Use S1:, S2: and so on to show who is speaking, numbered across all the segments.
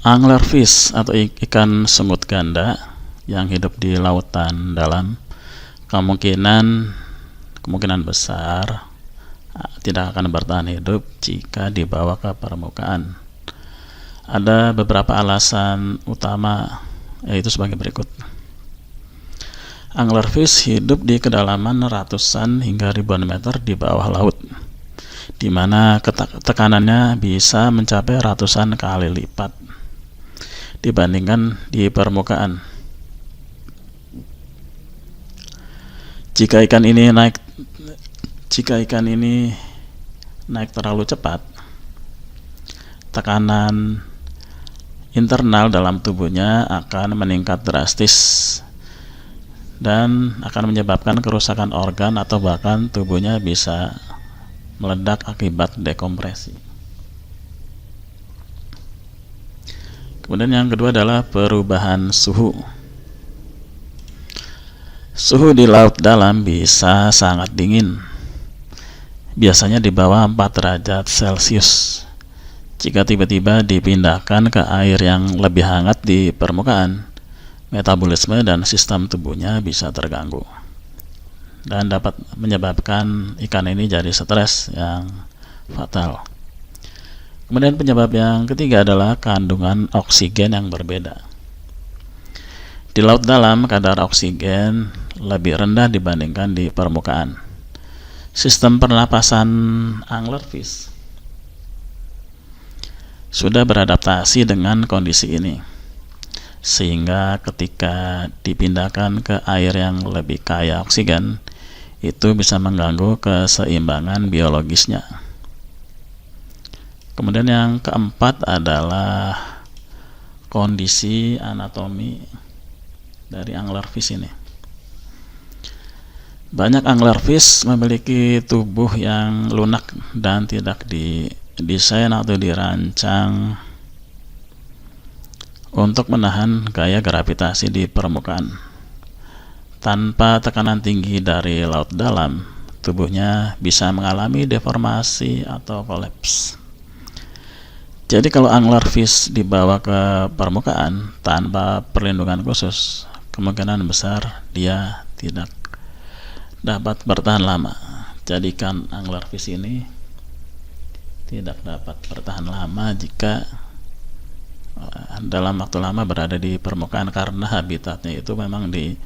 S1: Anglerfish atau ikan semut ganda yang hidup di lautan dalam kemungkinan besar tidak akan bertahan hidup jika dibawa ke permukaan. Ada beberapa alasan utama, yaitu sebagai berikut. Anglerfish hidup di kedalaman ratusan hingga ribuan meter di bawah laut, di mana tekanannya bisa mencapai ratusan kali lipat dibandingkan di permukaan. Jika ikan ini naik terlalu cepat, tekanan internal dalam tubuhnya akan meningkat drastis dan akan menyebabkan kerusakan organ atau bahkan tubuhnya bisa meledak akibat dekompresi. Kemudian yang kedua adalah perubahan suhu. Suhu di laut dalam bisa sangat dingin, biasanya di bawah 4 derajat Celcius. Jika tiba-tiba dipindahkan ke air yang lebih hangat di permukaan, metabolisme dan sistem tubuhnya bisa terganggu dan dapat menyebabkan ikan ini jadi stres yang fatal. Kemudian penyebab yang ketiga adalah kandungan oksigen yang berbeda. Di laut dalam, kadar oksigen lebih rendah dibandingkan di permukaan. Sistem pernapasan anglerfish sudah beradaptasi dengan kondisi ini, sehingga ketika dipindahkan ke air yang lebih kaya oksigen, itu bisa mengganggu keseimbangan biologisnya. Kemudian yang keempat adalah kondisi anatomi dari anglerfish ini. Banyak anglerfish memiliki tubuh yang lunak dan tidak didesain atau dirancang untuk menahan gaya gravitasi di permukaan. Tanpa tekanan tinggi dari laut dalam, tubuhnya bisa mengalami deformasi atau kolaps. Jadi kalau anglerfish dibawa ke permukaan tanpa perlindungan khusus, kemungkinan besar dia tidak dapat bertahan lama. Jadi ikan anglerfish ini tidak dapat bertahan lama jika dalam waktu lama berada di permukaan, karena habitatnya itu memang di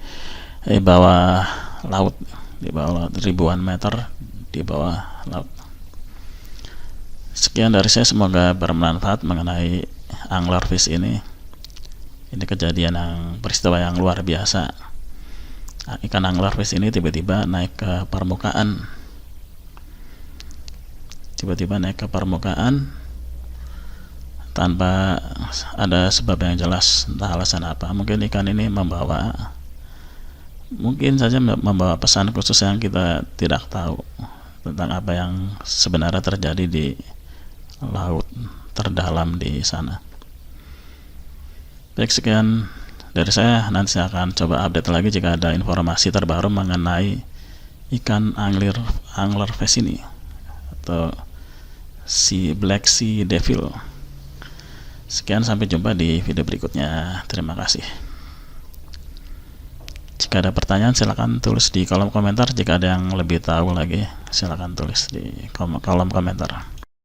S1: bawah laut, di bawah ribuan meter di bawah laut. Sekian dari saya, semoga bermanfaat mengenai anglerfish ini. Ini kejadian peristiwa yang luar biasa. Ikan anglerfish ini tiba-tiba naik ke permukaan. Tanpa ada sebab yang jelas, entah alasan apa. Mungkin ikan ini mungkin saja membawa pesan khusus yang kita tidak tahu tentang apa yang sebenarnya terjadi di laut terdalam di sana. Baik, sekian dari saya. Nanti saya akan coba update lagi jika ada informasi terbaru mengenai ikan anglerfish ini atau si Black Sea Devil. Sekian, sampai jumpa di video berikutnya. Terima kasih. Jika ada pertanyaan silakan tulis di kolom komentar. Jika ada yang lebih tahu lagi silakan tulis di kolom komentar.